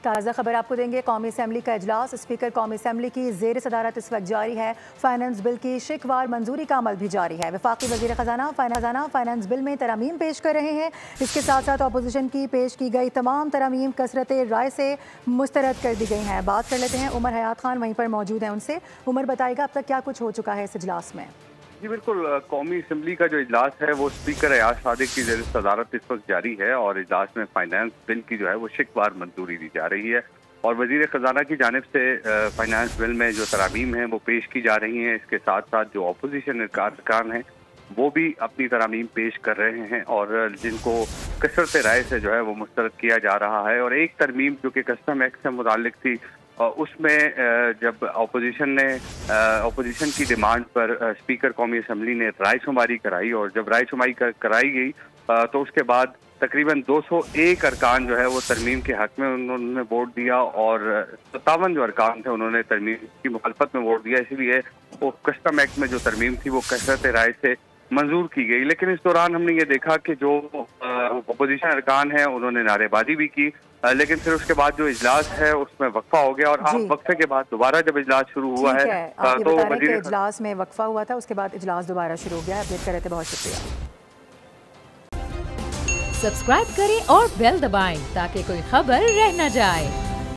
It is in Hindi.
ताज़ा खबर आपको देंगे। कौमी असम्बली का इजलास, स्पीकर कौमी असम्बली की ज़ेर सदारत इस वक्त जारी है। फाइनेंस बिल की शिकवार मंजूरी का अमल भी जारी है। वफाकी वज़ीर ख़जाना फाइनेंस बिल में तरमीम पेश कर रहे हैं। इसके साथ साथ अपोजिशन की पेश की गई तमाम तरमीम कसरत राय से मुस्तरद कर दी गई हैं। बात कर लेते हैं, उमर हयात खान वहीं पर मौजूद हैं, उनसे। उमर, बताइएगा अब तक क्या कुछ हो चुका है इस इजलास में? जी बिल्कुल, कौमी असम्बली का जो इजलास है वो स्पीकर अयाज सादिक की ज़ेर सदारत इस वक्त जारी है और इजलास में फाइनेंस बिल की जो है वो शिकवार मंजूरी दी जा रही है और वजीर ख़जाना की जानिब से फाइनेंस बिल में जो तरामीम हैं वो पेश की जा रही हैं। इसके साथ साथ जो अपोजिशन अरकान हैं वो भी अपनी तरामीम पेश कर रहे हैं और जिनको कसरत राय से जो है वो मुस्तरद किया जा रहा है। और एक तरमीम जो कि कस्टम एक्ट से मुताल्लिक थी, उसमें जब अपोजिशन की डिमांड पर स्पीकर कौमी असम्बली ने रायशुमारी कराई और जब रायशुमारी कराई गई तो उसके बाद तकरीबन 201 अरकान जो है वो तरमीम के हक में उन्होंने वोट दिया और 57 जो अरकान थे उन्होंने तरमीम की मुखालफत में वोट दिया। इसलिए वो कस्टम एक्ट में जो तरमीम थी वो कसरत राय से मंजूर की गई। लेकिन इस दौरान हमने ये देखा कि जो अपोजिशन अरकान हैं उन्होंने नारेबाजी भी की, लेकिन फिर उसके बाद जो इजलास है उसमें वक्फा हो गया और आप वक्फे के बाद दोबारा जब इजलास शुरू हुआ है तो इजलास में वक्फा हुआ था, उसके बाद इजलास दोबारा शुरू हो गया। अपडेट कर रहे थे, बहुत शुक्रिया। सब्सक्राइब करें और बेल दबाएं ताकि कोई खबर रह न जाए।